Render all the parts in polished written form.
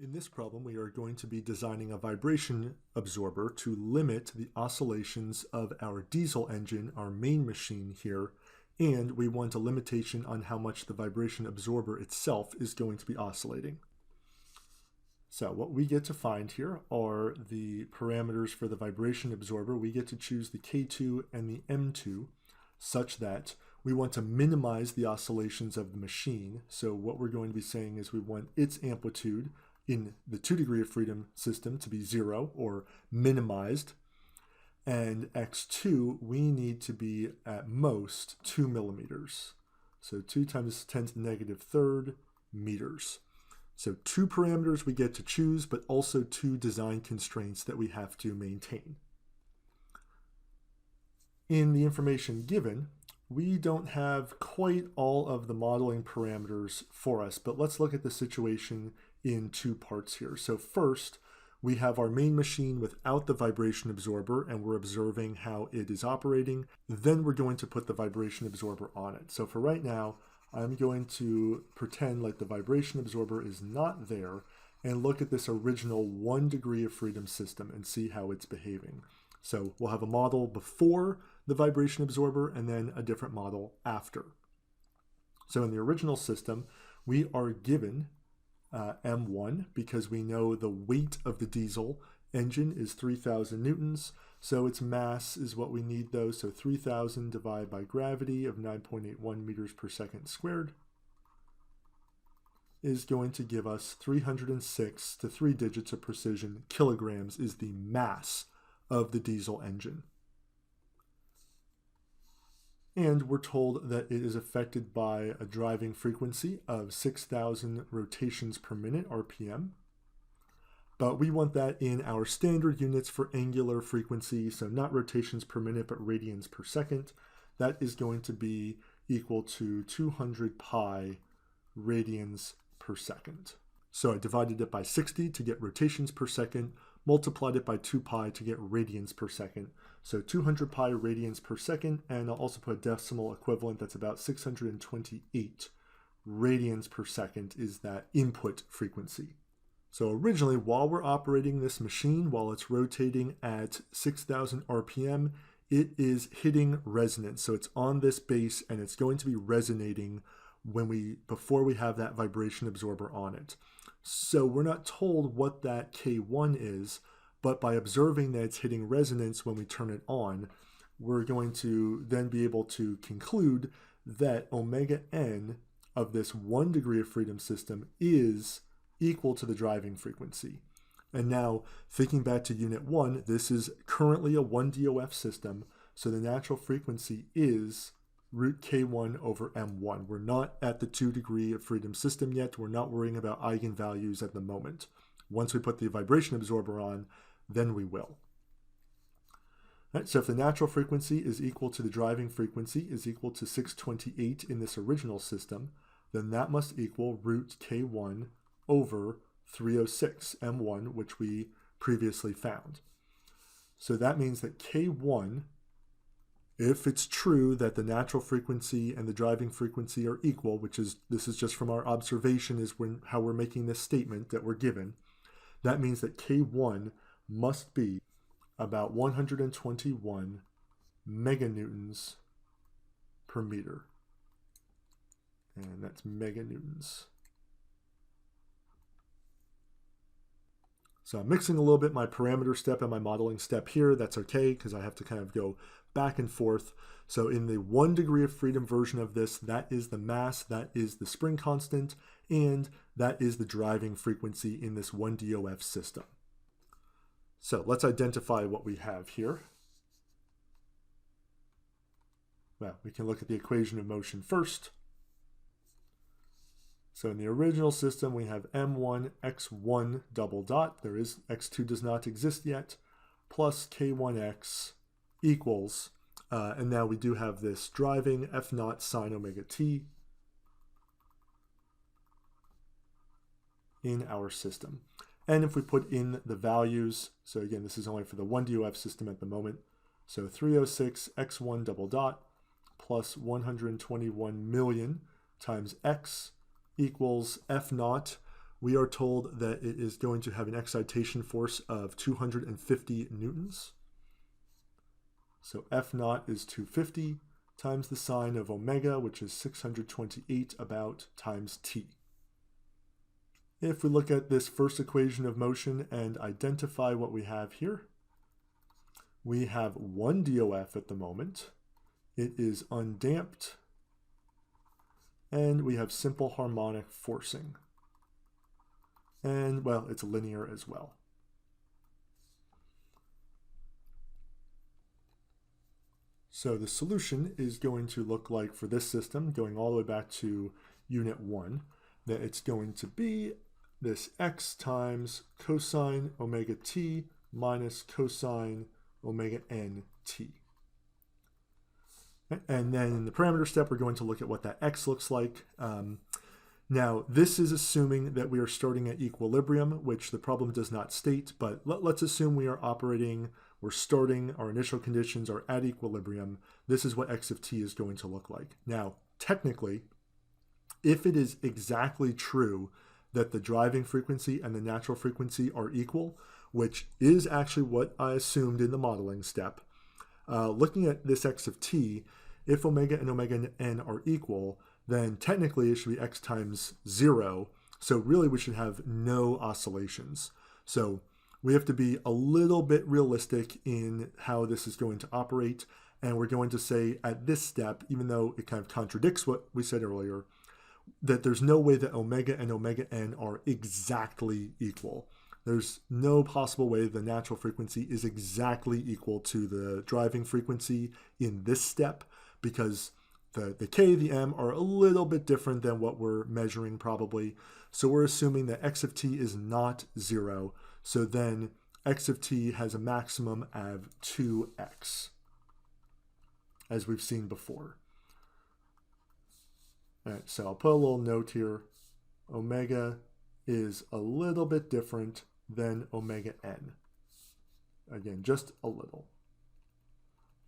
In this problem, we are going to be designing a vibration absorber to limit the oscillations of our diesel engine, our main machine here, and we want a limitation on how much the vibration absorber itself is going to be oscillating. So what we get to find here are the parameters for the vibration absorber. We get to choose the K2 and the M2 such that we want to minimize the oscillations of the machine. So what we're going to be saying is we want its amplitude in the 2 degree of freedom system to be 0 or minimized. And x2, we need to be at most 2 millimeters. So 2 times 10 to the negative third meters. So 2 parameters we get to choose, but also 2 design constraints that we have to maintain. In the information given, we don't have quite all of the modeling parameters for us, but let's look at the situation in 2 parts here. So first, we have our main machine without the vibration absorber, and we're observing how it is operating. Then we're going to put the vibration absorber on it. So for right now, I'm going to pretend like the vibration absorber is not there and look at this original 1 degree of freedom system and see how it's behaving. So we'll have a model before the vibration absorber and then a different model after. So in the original system, we are given M1 because we know the weight of the diesel engine is 3,000 newtons. So its mass is what we need though. So 3,000 divided by gravity of 9.81 meters per second squared is going to give us 306 to 3 digits of precision kilograms is the mass of the diesel engine. And we're told that it is affected by a driving frequency of 6,000 rotations per minute, RPM. But we want that in our standard units for angular frequency, so not rotations per minute, but radians per second. That is going to be equal to 200 pi radians per second. So I divided it by 60 to get rotations per second, multiplied it by 2 pi to get radians per second. So 200 pi radians per second, and I'll also put a decimal equivalent that's about 628 radians per second is that input frequency. So originally, while we're operating this machine, while it's rotating at 6,000 RPM, it is hitting resonance. So it's on this base and it's going to be resonating before we have that vibration absorber on it. So we're not told what that K1 is, but by observing that it's hitting resonance when we turn it on, we're going to then be able to conclude that omega n of this 1 degree of freedom system is equal to the driving frequency. And now, thinking back to unit 1, this is currently a 1 DOF system, so the natural frequency is root K1 over M1. We're not at the 2 degree of freedom system yet. We're not worrying about eigenvalues at the moment. Once we put the vibration absorber on, then we will. All right, so if the natural frequency is equal to the driving frequency is equal to 628 in this original system, then that must equal root K1 over 306 M1, which we previously found. So that means that K1, if it's true that the natural frequency and the driving frequency are equal, this is just from our observation is how we're making this statement that we're given, that means that K1 must be about 121 meganewtons per meter. And that's meganewtons. So I'm mixing a little bit my parameter step and my modeling step here. That's okay because I have to kind of go back and forth. So in the 1 degree of freedom version of this, that is the mass, that is the spring constant, and that is the driving frequency in this 1 DOF system. So let's identify what we have here. Well, we can look at the equation of motion first. So in the original system, we have M1 x1 double dot. x2 does not exist yet, plus k1x equals, and now we do have this driving f naught sine omega t in our system. And if we put in the values, so again, this is only for the 1 DOF system at the moment. So 306 x1 double dot plus 121 million times x equals f naught, we are told that it is going to have an excitation force of 250 newtons. So F0 is 250 times the sine of omega, which is 628 about times t. If we look at this first equation of motion and identify what we have here, we have one DOF at the moment. It is undamped, and we have simple harmonic forcing. And, well, it's linear as well. So the solution is going to look like, for this system, going all the way back to unit 1, that it's going to be this x times cosine omega t minus cosine omega n t. And then in the parameter step, we're going to look at what that x looks like. Now, this is assuming that we are starting at equilibrium, which the problem does not state, but let's assume we are operating, we're starting, our initial conditions are at equilibrium. This is what x of t is going to look like. Now, technically, if it is exactly true that the driving frequency and the natural frequency are equal, which is actually what I assumed in the modeling step, looking at this x of t, if omega and omega n are equal, then technically it should be x times 0. So really we should have no oscillations. So we have to be a little bit realistic in how this is going to operate. And we're going to say at this step, even though it kind of contradicts what we said earlier, that there's no way that omega and omega n are exactly equal. There's no possible way the natural frequency is exactly equal to the driving frequency in this step, because the K, the M are a little bit different than what we're measuring probably. So we're assuming that x of t is not 0. So then x of t has a maximum of 2x, as we've seen before. All right, so I'll put a little note here. Omega is a little bit different than omega n. Again, just a little.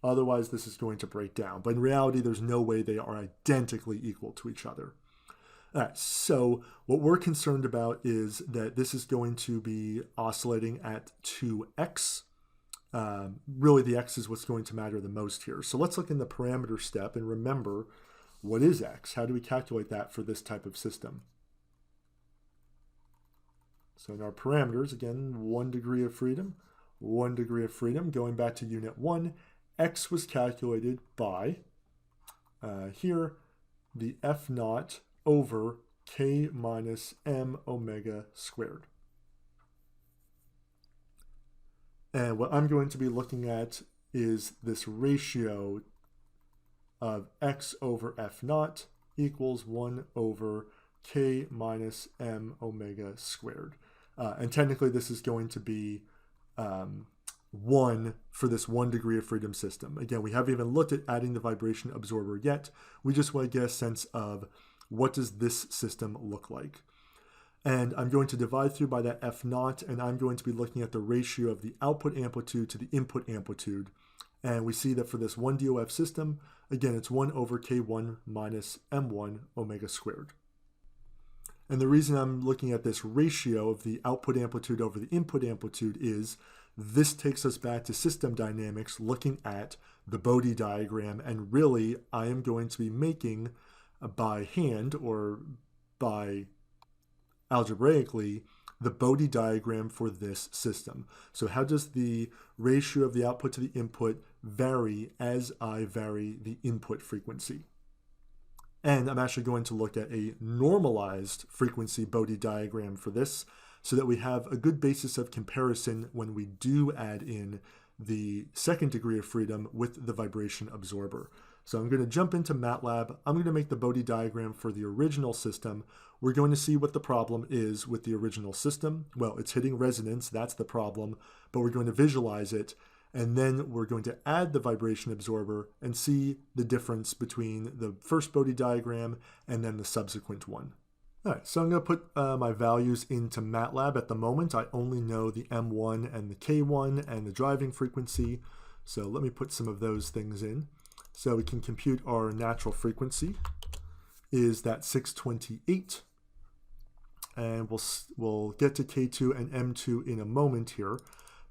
Otherwise, this is going to break down. But in reality, there's no way they are identically equal to each other. All right, so what we're concerned about is that this is going to be oscillating at 2x. Really, the x is what's going to matter the most here. So let's look in the parameter step and remember, what is x? How do we calculate that for this type of system? So in our parameters, again, 1 degree of freedom, 1 degree of freedom. Going back to unit 1, x was calculated by, here, the F0 over k minus m omega squared. And what I'm going to be looking at is this ratio of x over F0 equals 1 over k minus m omega squared. And technically this is going to be 1 for this 1 degree of freedom system. Again, we haven't even looked at adding the vibration absorber yet. We just want to get a sense of what does this system look like. And I'm going to divide through by that F0, and I'm going to be looking at the ratio of the output amplitude to the input amplitude. And we see that for this 1 DOF system, again, it's 1 over K1 minus M1 omega squared. And the reason I'm looking at this ratio of the output amplitude over the input amplitude is this takes us back to system dynamics, looking at the Bode diagram. And really, I am going to be making by hand or by algebraically the Bode diagram for this system. So how does the ratio of the output to the input vary as I vary the input frequency? And I'm actually going to look at a normalized frequency Bode diagram for this so that we have a good basis of comparison when we do add in the second degree of freedom with the vibration absorber. So I'm going to jump into MATLAB. I'm going to make the Bode diagram for the original system. We're going to see what the problem is with the original system. Well, it's hitting resonance, that's the problem, but we're going to visualize it, and then we're going to add the vibration absorber and see the difference between the first Bode diagram and then the subsequent one. All right, so I'm going to put my values into MATLAB. At the moment, I only know the M1 and the K1 and the driving frequency. So let me put some of those things in. So we can compute our natural frequency is that 628. and we'll get to K2 and M2 in a moment here.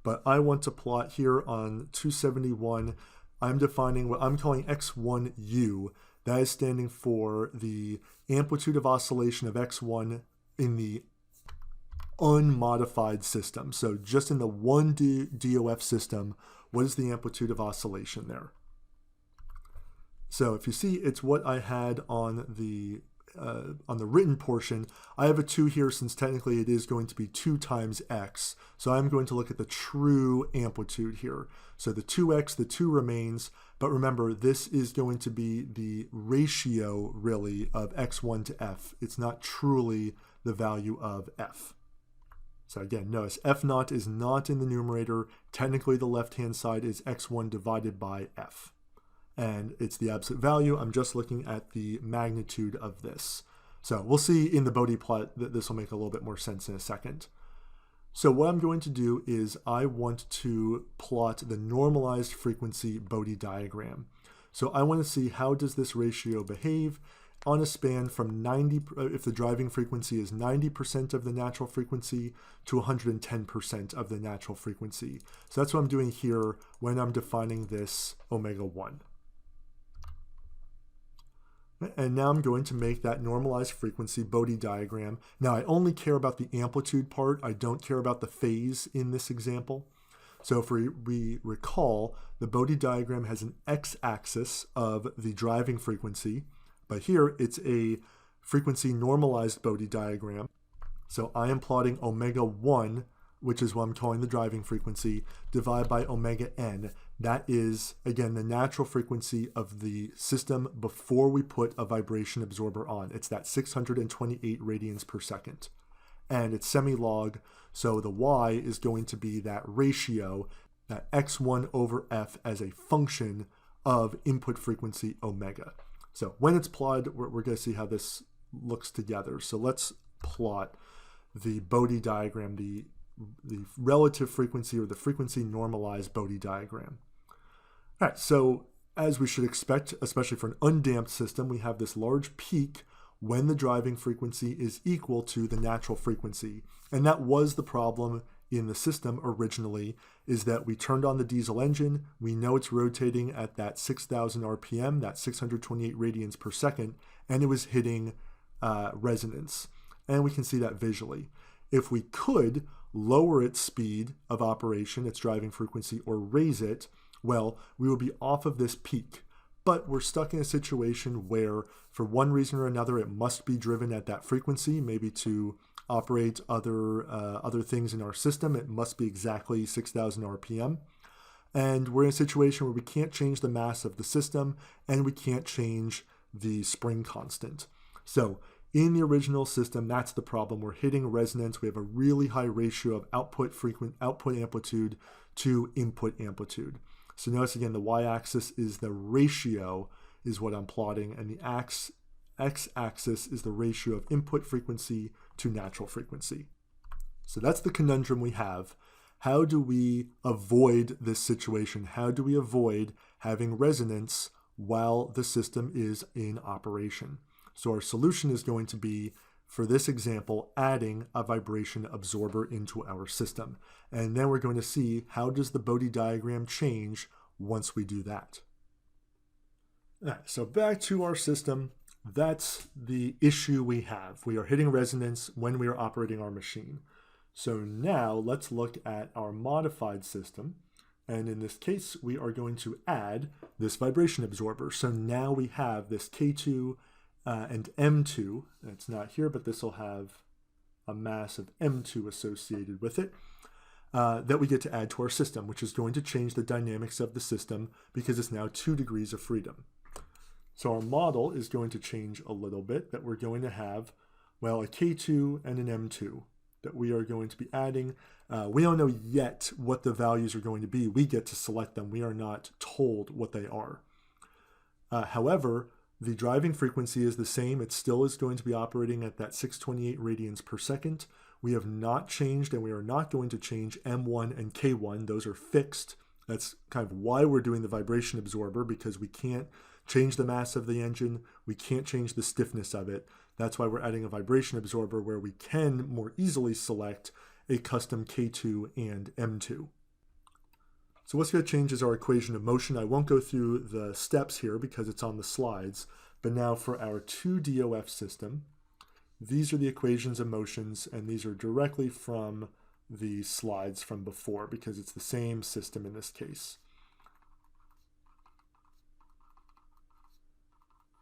But I want to plot here on 271. I'm defining what I'm calling X1U. That is standing for the amplitude of oscillation of X1 in the unmodified system. So just in the one DOF system, what is the amplitude of oscillation there? So if you see, it's what I had on the written portion. I have a 2 here since technically it is going to be 2 times x. So I'm going to look at the true amplitude here. So the 2x, the 2 remains, but remember this is going to be the ratio really of x1 to f. It's not truly the value of f. So again, notice f0 is not in the numerator. Technically the left-hand side is x1 divided by f. And it's the absolute value. I'm just looking at the magnitude of this. So we'll see in the Bode plot that this will make a little bit more sense in a second. So what I'm going to do is I want to plot the normalized frequency Bode diagram. So I want to see how does this ratio behave on a span from 90, if the driving frequency is 90% of the natural frequency to 110% of the natural frequency. So that's what I'm doing here when I'm defining this omega 1. And now I'm going to make that normalized frequency Bode diagram. Now I only care about the amplitude part. I don't care about the phase in this example. So if we recall, the Bode diagram has an x-axis of the driving frequency, but here it's a frequency normalized Bode diagram. So I am plotting omega 1, which is what I'm calling the driving frequency, divided by omega n. That is, again, the natural frequency of the system before we put a vibration absorber on. It's that 628 radians per second. And it's semi-log, so the y is going to be that ratio, that x1 over f as a function of input frequency omega. So when it's plotted, we're going to see how this looks together. So let's plot the Bode diagram, the relative frequency or the frequency normalized Bode diagram. All right, so as we should expect, especially for an undamped system, we have this large peak when the driving frequency is equal to the natural frequency. And that was the problem in the system originally, is that we turned on the diesel engine. We know it's rotating at that 6,000 RPM, that 628 radians per second, and it was hitting resonance. And we can see that visually. If we could lower its speed of operation, its driving frequency, or raise it, well, we would be off of this peak. But we're stuck in a situation where, for one reason or another, it must be driven at that frequency, maybe to operate other things in our system. It must be exactly 6,000 RPM. And we're in a situation where we can't change the mass of the system, and we can't change the spring constant. So in the original system, that's the problem. We're hitting resonance. We have a really high ratio of output amplitude to input amplitude. So notice again, the y-axis is the ratio, is what I'm plotting, and the x-axis is the ratio of input frequency to natural frequency. So that's the conundrum we have. How do we avoid this situation? How do we avoid having resonance while the system is in operation? So our solution is going to be, for this example, adding a vibration absorber into our system. And then we're going to see how does the Bode diagram change once we do that. All right, so back to our system. That's the issue we have. We are hitting resonance when we are operating our machine. So now let's look at our modified system. And in this case, we are going to add this vibration absorber. So now we have this K2 and M2. It's not here, but this will have a mass of M2 associated with it that we get to add to our system, which is going to change the dynamics of the system because it's now 2 degrees of freedom. So our model is going to change a little bit, that we're going to have, well, a K2 and an M2 that we are going to be adding. We don't know yet what the values are going to be. We get to select them. We are not told what they are. However, the driving frequency is the same. It still is going to be operating at that 628 radians per second. We have not changed, and we are not going to change M1 and K1. Those are fixed. That's kind of why we're doing the vibration absorber, because we can't change the mass of the engine. We can't change the stiffness of it. That's why we're adding a vibration absorber where we can more easily select a custom K2 and M2. So what's going to change is our equation of motion. I won't go through the steps here because it's on the slides, but now for our 2DOF system, these are the equations of motions, and these are directly from the slides from before because it's the same system in this case.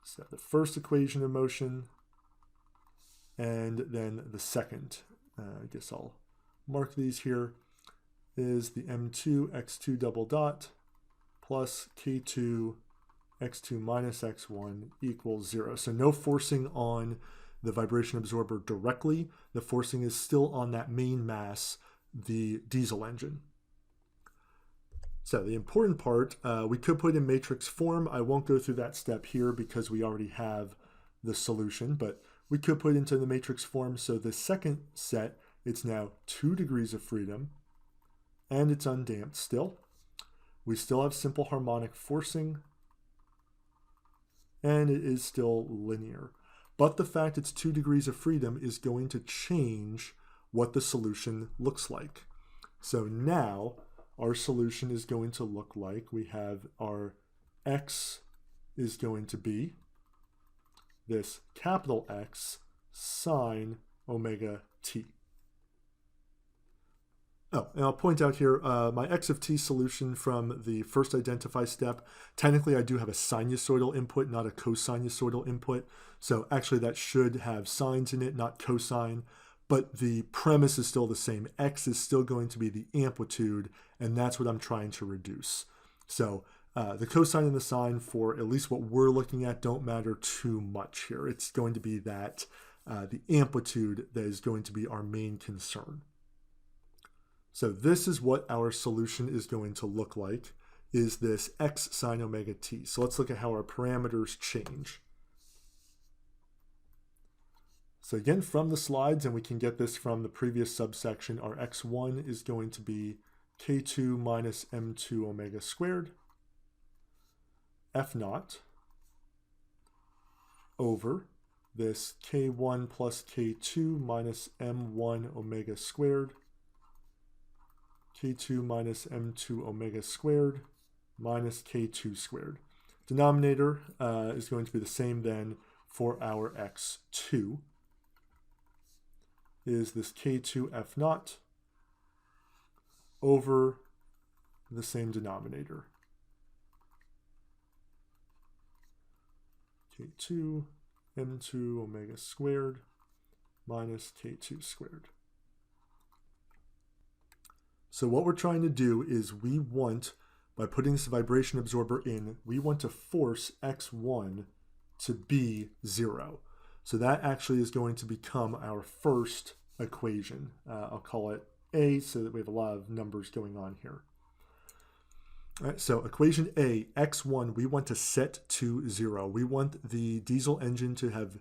So the first equation of motion, and then the second, I guess I'll mark these here, is the M2 x2 double dot plus K2 x2 minus x1 equals 0. So no forcing on the vibration absorber directly. The forcing is still on that main mass, the diesel engine. So the important part, we could put in matrix form. I won't go through that step here because we already have the solution, but we could put into the matrix form. So the second set, it's now 2 degrees of freedom, and it's undamped still. We still have simple harmonic forcing, and it is still linear. But the fact it's 2 degrees of freedom is going to change what the solution looks like. So now our solution is going to look like we have our x is going to be this capital X sine omega t. Oh, and I'll point out here, my x of t solution from the first identify step, technically I do have a sinusoidal input, not a cosinusoidal input. So actually that should have sines in it, not cosine, but the premise is still the same. X is still going to be the amplitude, and that's what I'm trying to reduce. So the cosine and the sine for at least what we're looking at don't matter too much here. It's going to be that the amplitude that is going to be our main concern. So this is what our solution is going to look like, is this x sine omega t. So let's look at how our parameters change. So again, from the slides, and we can get this from the previous subsection, our x1 is going to be k2 minus m2 omega squared, f naught, over this k1 plus k2 minus m1 omega squared, k2 minus m2 omega squared minus k2 squared. Denominator is going to be the same then for our x2, is this k2 f naught over the same denominator. k2 m2 omega squared minus k2 squared. So what we're trying to do is we want, by putting this vibration absorber in, we want to force x1 to be 0. So that actually is going to become our first equation. I'll call it A so that we have a lot of numbers going on here. All right, so equation A, x1, we want to set to 0. We want the diesel engine to have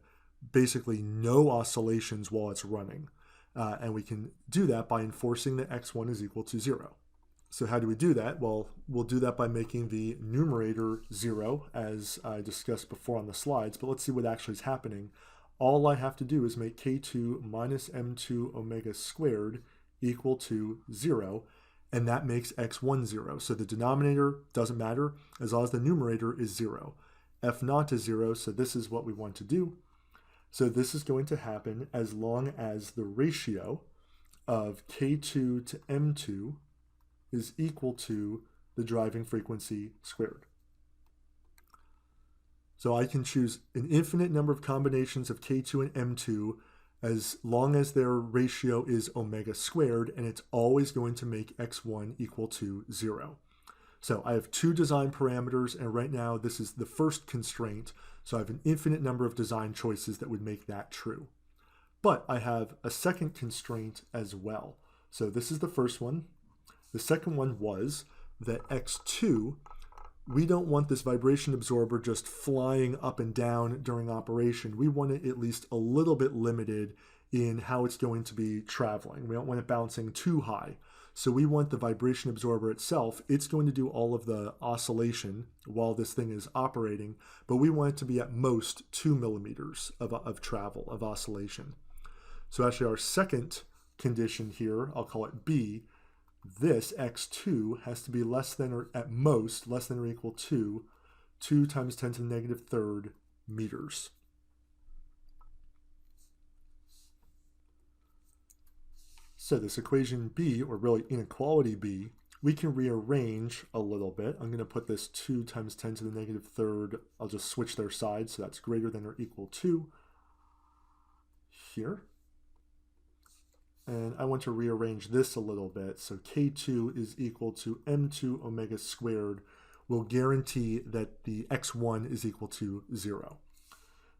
basically no oscillations while it's running. And we can do that by enforcing that x1 is equal to 0. So how do we do that? Well, we'll do that by making the numerator 0, as I discussed before on the slides, but let's see what actually is happening. All I have to do is make k2 minus m2 omega squared equal to 0, and that makes x1 0. So the denominator doesn't matter as long as the numerator is 0. F naught is 0, so this is what we want to do. So this is going to happen as long as the ratio of k2 to m2 is equal to the driving frequency squared. So I can choose an infinite number of combinations of k2 and m2 as long as their ratio is omega squared, and it's always going to make x1 equal to 0. So I have 2 design parameters, and right now this is the first constraint. So I have an infinite number of design choices that would make that true. But I have a second constraint as well. So this is the first one. The second one was that x2, we don't want this vibration absorber just flying up and down during operation. We want it at least a little bit limited in how it's going to be traveling. We don't want it bouncing too high. So we want the vibration absorber itself. It's going to do all of the oscillation while this thing is operating, but we want it to be at most 2 millimeters of travel, of oscillation. So actually our second condition here, I'll call it B, this x2 has to be less than or at most less than or equal to 2 times 10 to the negative third meters. So this equation B, or really inequality B, we can rearrange a little bit. I'm going to put this 2 times 10 to the negative third. I'll just switch their sides, so that's greater than or equal to here. And I want to rearrange this a little bit. So K2 is equal to M2 omega squared will guarantee that the x1 is equal to 0.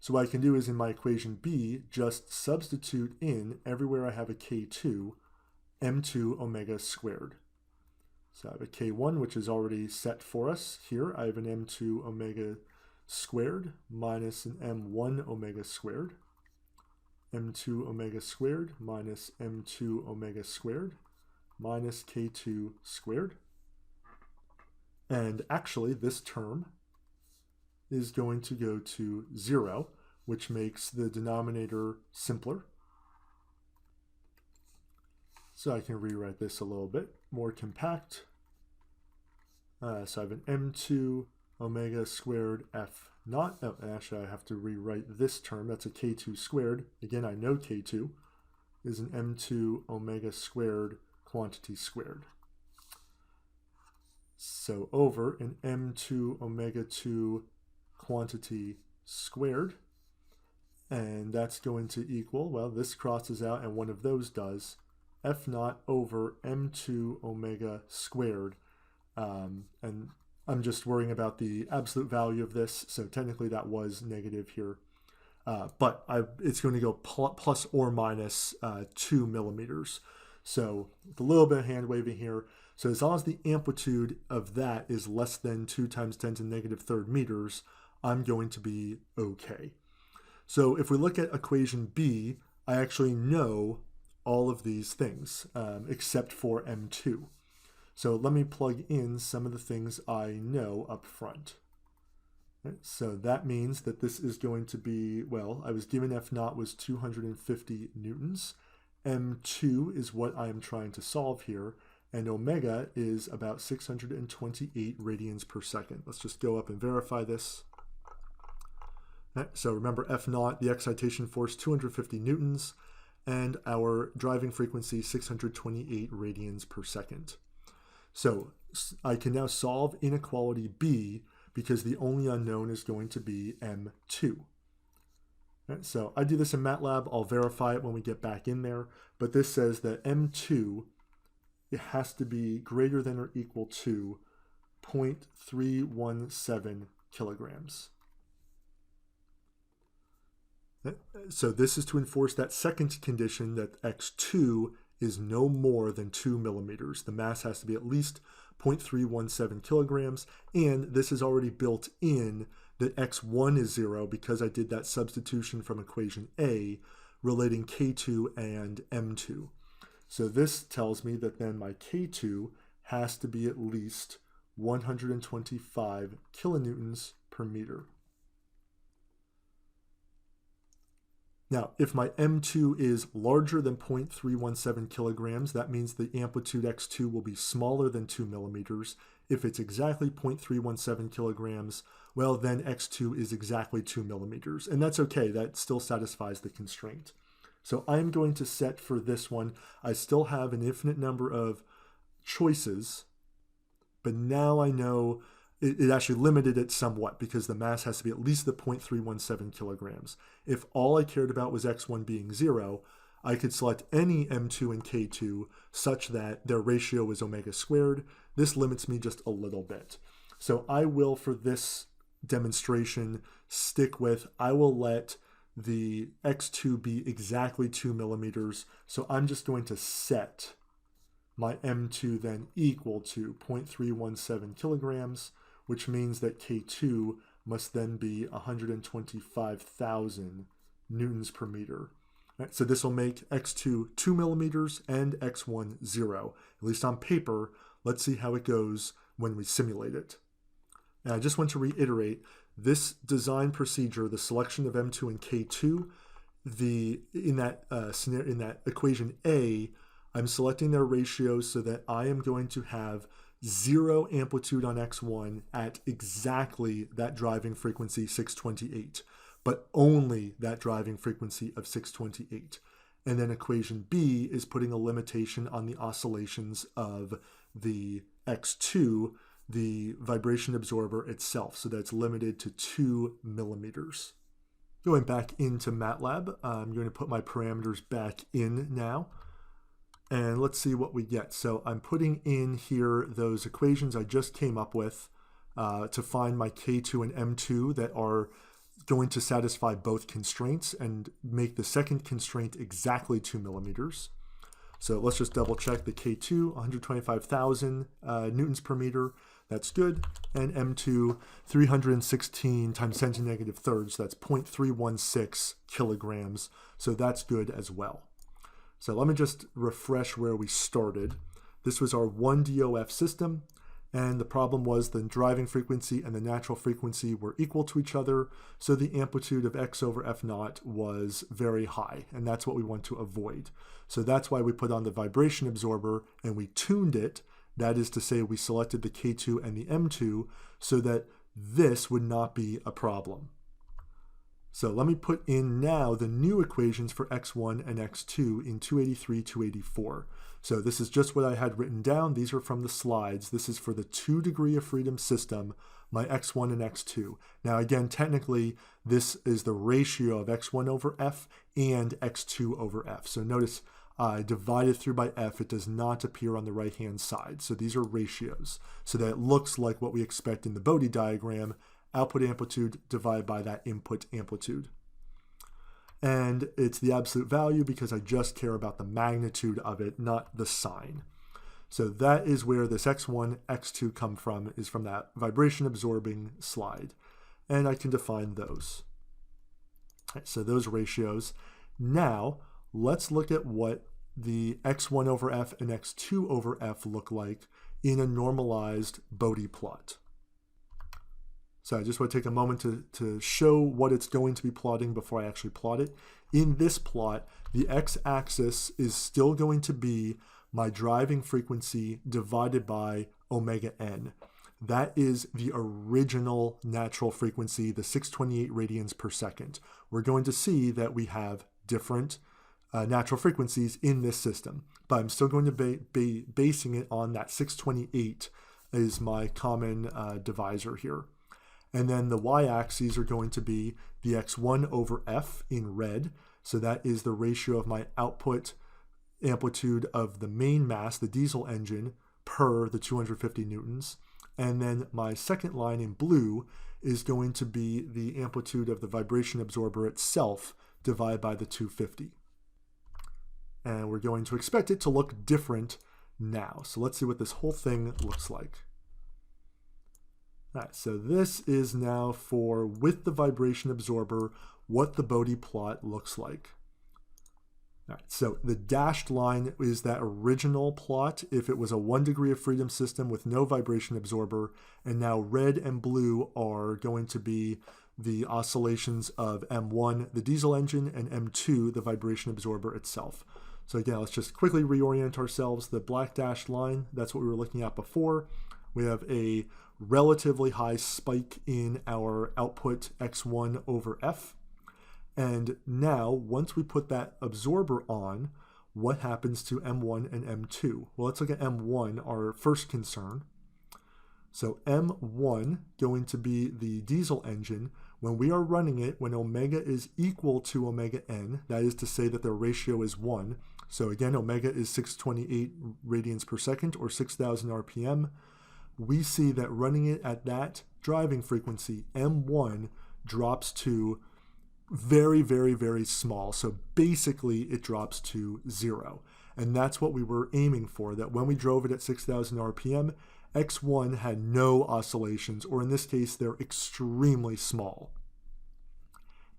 So what I can do is in my equation B, just substitute in everywhere I have a K2, M2 omega squared. So I have a K1, which is already set for us here. I have an M2 omega squared minus an M1 omega squared. M2 omega squared minus M2 omega squared minus K2 squared. And actually, this term is going to go to 0, which makes the denominator simpler. So I can rewrite this a little bit more compact. So I have an M2 omega squared F naught. Oh, actually, I have to rewrite this term. That's a K2 squared. Again, I know K2 is an M2 omega squared quantity squared. So over an M2 omega 2 quantity squared, and that's going to equal, well, this crosses out and one of those does, F naught over M2 omega squared. And I'm just worrying about the absolute value of this, so technically that was negative here. But it's going to go plus or minus 2 millimeters. So with a little bit of hand waving here. So as long as the amplitude of that is less than 2 times 10 to the negative third meters, I'm going to be okay. So if we look at equation B, I actually know all of these things except for M2. So let me plug in some of the things I know up front. Okay, so that means that this is going to be, well, I was given F naught was 250 newtons. M2 is what I am trying to solve here, and omega is about 628 radians per second. Let's just go up and verify this. Okay, so remember F naught, the excitation force 250 newtons, and our driving frequency 628 radians per second. So I can now solve inequality B because the only unknown is going to be M2. Okay, so I do this in MATLAB. I'll verify it when we get back in there. But this says that M2, it has to be greater than or equal to 0.317 kilograms. Okay, so this is to enforce that second condition that x2 is no more than 2 millimeters. The mass has to be at least 0.317 kilograms, and this is already built in that x1 is 0 because I did that substitution from equation A relating K2 and M2. So this tells me that then my K2 has to be at least 125 kilonewtons per meter. Now, if my M2 is larger than 0.317 kilograms, that means the amplitude x2 will be smaller than 2 millimeters. If it's exactly 0.317 kilograms, well, then x2 is exactly 2 millimeters. And that's okay, that still satisfies the constraint. So I'm going to set for this one, I still have an infinite number of choices, but now I know it actually limited it somewhat because the mass has to be at least the 0.317 kilograms. If all I cared about was x1 being 0, I could select any M2 and K2 such that their ratio is omega squared. This limits me just a little bit. So I will, for this demonstration, stick with, I will let the x2 be exactly 2 millimeters. So I'm just going to set my M2 then equal to 0.317 kilograms, which means that K2 must then be 125,000 newtons per meter. Right, so this will make x2 2 millimeters and x1 0, at least on paper. Let's see how it goes when we simulate it. And I just want to reiterate, this design procedure, the selection of M2 and K2, in that equation A, I'm selecting their ratios so that I am going to have 0 amplitude on x1 at exactly that driving frequency 628, but only that driving frequency of 628. And then equation B is putting a limitation on the oscillations of the x2, the vibration absorber itself, so that's limited to 2 millimeters. Going back into MATLAB, I'm going to put my parameters back in now. And let's see what we get. So I'm putting in here those equations I just came up with to find my K2 and M2 that are going to satisfy both constraints and make the second constraint exactly 2 millimeters. So let's just double check the K2, 125,000 newtons per meter. That's good. And M2, 316 times 10 to the negative third. So that's 0.316 kilograms. So that's good as well. So let me just refresh where we started. This was our 1DOF system, and the problem was the driving frequency and the natural frequency were equal to each other, so the amplitude of x over f naught was very high, and that's what we want to avoid. So that's why we put on the vibration absorber and we tuned it. That is to say, we selected the K2 and the M2 so that this would not be a problem. So let me put in now the new equations for x1 and x2 in 283, 284. So this is just what I had written down. These are from the slides. This is for the 2 degree of freedom system, my x1 and x2. Now again, technically, this is the ratio of x1 over f and x2 over f. So notice I divided through by f. It does not appear on the right-hand side. So these are ratios, so that it looks like what we expect in the Bode diagram. Output amplitude divided by that input amplitude. And it's the absolute value because I just care about the magnitude of it, not the sign. So that is where this x1, x2 come from, is from that vibration absorbing slide. And I can define those. Right, so those ratios. Now, let's look at what the x1 over f and x2 over f look like in a normalized Bode plot. So I just want to take a moment to show what it's going to be plotting before I actually plot it. In this plot, the x-axis is still going to be my driving frequency divided by omega n. That is the original natural frequency, the 628 radians per second. We're going to see that we have different natural frequencies in this system, but I'm still going to be basing it on that 628 is my common divisor here. And then the y-axes are going to be the x1 over f in red. So that is the ratio of my output amplitude of the main mass, the diesel engine, per the 250 newtons. And then my second line in blue is going to be the amplitude of the vibration absorber itself divided by the 250. And we're going to expect it to look different now. So let's see what this whole thing looks like. All right, so this is now for, with the vibration absorber, what the Bode plot looks like. All right, so the dashed line is that original plot if it was a 1 degree of freedom system with no vibration absorber, and now red and blue are going to be the oscillations of M1, the diesel engine, and M2, the vibration absorber itself. So again, let's just quickly reorient ourselves. The black dashed line, that's what we were looking at before. We have a relatively high spike in our output x1 over f. And now, once we put that absorber on, what happens to M1 and M2? Well, let's look at M1, our first concern. So M1, going to be the diesel engine, when we are running it, when omega is equal to omega n, that is to say that their ratio is 1. So again, omega is 628 radians per second, or 6,000 RPM. We see that running it at that driving frequency, M1 drops to very, very, very small. So basically it drops to 0. And that's what we were aiming for, that when we drove it at 6,000 RPM, X1 had no oscillations, or in this case, they're extremely small.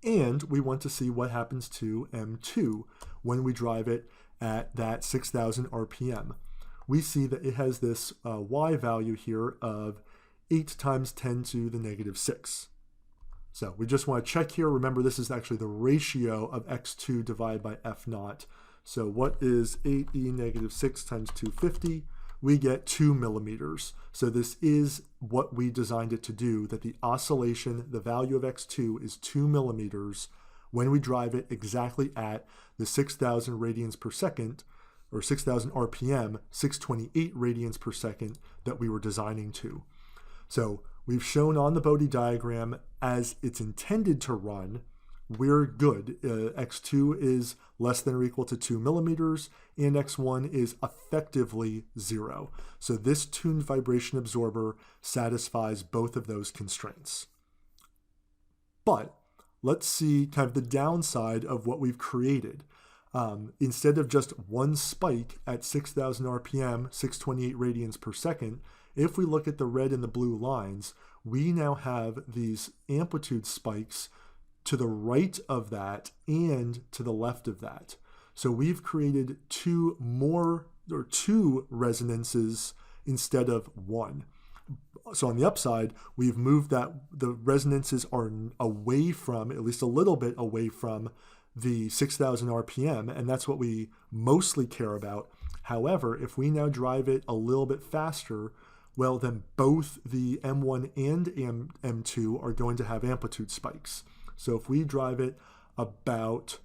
And we want to see what happens to M2 when we drive it at that 6,000 RPM. We see that it has this y value here of 8 times 10 to the negative 6. So we just want to check here. Remember, this is actually the ratio of x2 divided by f naught. So what is 8e negative 6 times 250? We get 2 millimeters. So this is what we designed it to do, that the oscillation, the value of x2 is 2 millimeters when we drive it exactly at the 6,000 radians per second, or 6,000 RPM, 628 radians per second that we were designing to. So we've shown on the Bode diagram as it's intended to run, we're good. X2 is less than or equal to 2 millimeters, and X1 is effectively 0. So this tuned vibration absorber satisfies both of those constraints. But let's see kind of the downside of what we've created. Instead of just one spike at 6,000 RPM, 628 radians per second, if we look at the red and the blue lines, we now have these amplitude spikes to the right of that and to the left of that. So we've created two resonances instead of one. So on the upside, we've moved that the resonances are away from, at least a little bit away from, the 6,000 RPM, and that's what we mostly care about. However, if we now drive it a little bit faster, well, then both the M1 and M2 are going to have amplitude spikes. So if we drive it about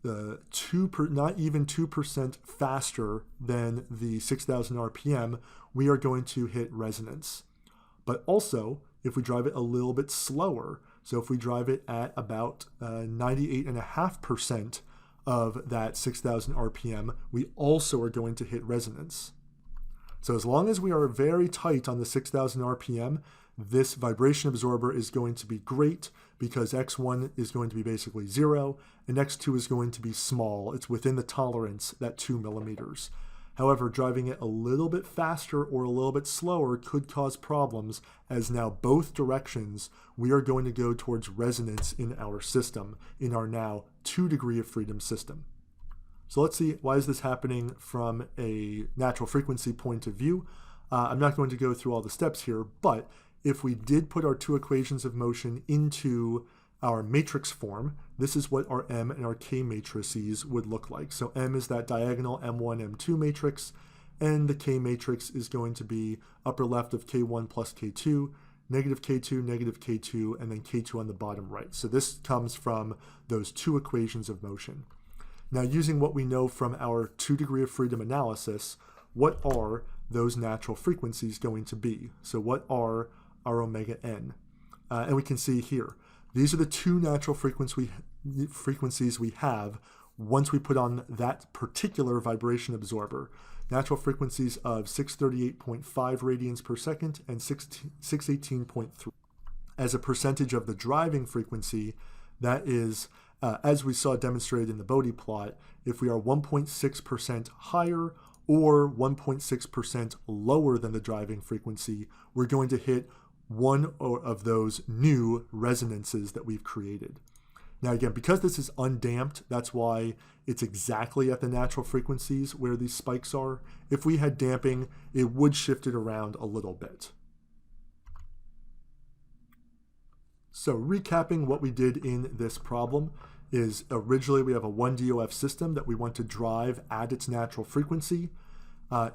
not even 2% faster than the 6,000 RPM, we are going to hit resonance. But also, if we drive it a little bit slower, so if we drive it at about 98.5% of that 6,000 RPM, we also are going to hit resonance. So as long as we are very tight on the 6,000 RPM, this vibration absorber is going to be great because X1 is going to be basically 0 and X2 is going to be small. It's within the tolerance, that 2 millimeters. However, driving it a little bit faster or a little bit slower could cause problems, as now both directions we are going to go towards resonance in our system, in our now 2 degree of freedom system. So let's see, why is this happening from a natural frequency point of view? I'm not going to go through all the steps here, but if we did put our two equations of motion into our matrix form, this is what our M and our K matrices would look like. So M is that diagonal M1, M2 matrix, and the K matrix is going to be upper left of K1 plus K2, negative K2, and then K2 on the bottom right. So this comes from those two equations of motion. Now, using what we know from our 2 degree of freedom analysis, what are those natural frequencies going to be? So what are our omega n? And we can see here, these are the two natural frequencies we have once we put on that particular vibration absorber. Natural frequencies of 638.5 radians per second and 618.3. As a percentage of the driving frequency, that is, as we saw demonstrated in the Bode plot, if we are 1.6% higher or 1.6% lower than the driving frequency, we're going to hit one of those new resonances that we've created. Now again, because this is undamped, that's why it's exactly at the natural frequencies where these spikes are. If we had damping, it would shift it around a little bit. So recapping what we did in this problem is originally we have a 1DOF system that we want to drive at its natural frequency.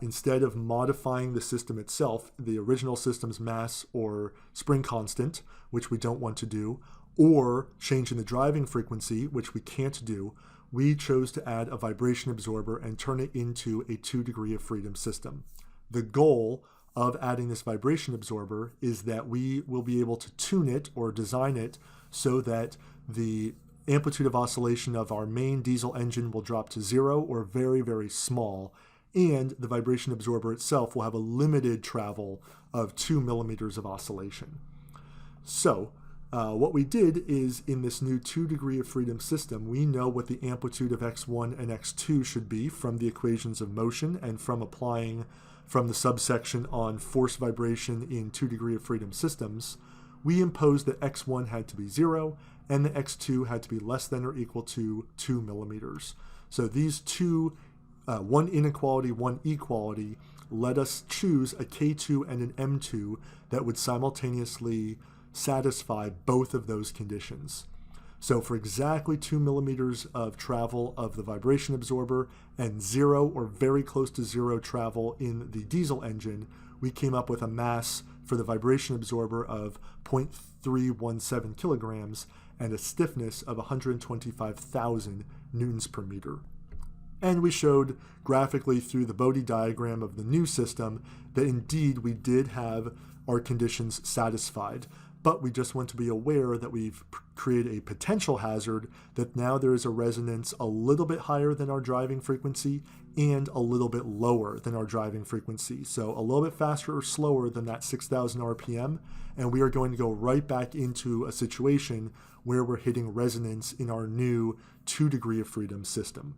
Instead of modifying the system itself, the original system's mass or spring constant, which we don't want to do, or changing the driving frequency, which we can't do, we chose to add a vibration absorber and turn it into a 2 degree of freedom system. The goal of adding this vibration absorber is that we will be able to tune it or design it so that the amplitude of oscillation of our main diesel engine will drop to 0 or very, very small, and the vibration absorber itself will have a limited travel of 2 millimeters of oscillation. So what we did is, in this new 2 degree of freedom system, we know what the amplitude of x1 and x2 should be from the equations of motion and from applying from the subsection on force vibration in 2 degree of freedom systems. We imposed that x1 had to be 0 and the x2 had to be less than or equal to 2 millimeters. So these two, one inequality, one equality, let us choose a K2 and an M2 that would simultaneously satisfy both of those conditions. So for exactly 2 millimeters of travel of the vibration absorber and 0 or very close to 0 travel in the diesel engine, we came up with a mass for the vibration absorber of 0.317 kilograms and a stiffness of 125,000 newtons per meter. And we showed graphically through the Bode diagram of the new system that indeed we did have our conditions satisfied, but we just want to be aware that we've created a potential hazard, that now there is a resonance a little bit higher than our driving frequency and a little bit lower than our driving frequency. So a little bit faster or slower than that 6,000 RPM, and we are going to go right back into a situation where we're hitting resonance in our new 2 degree of freedom system.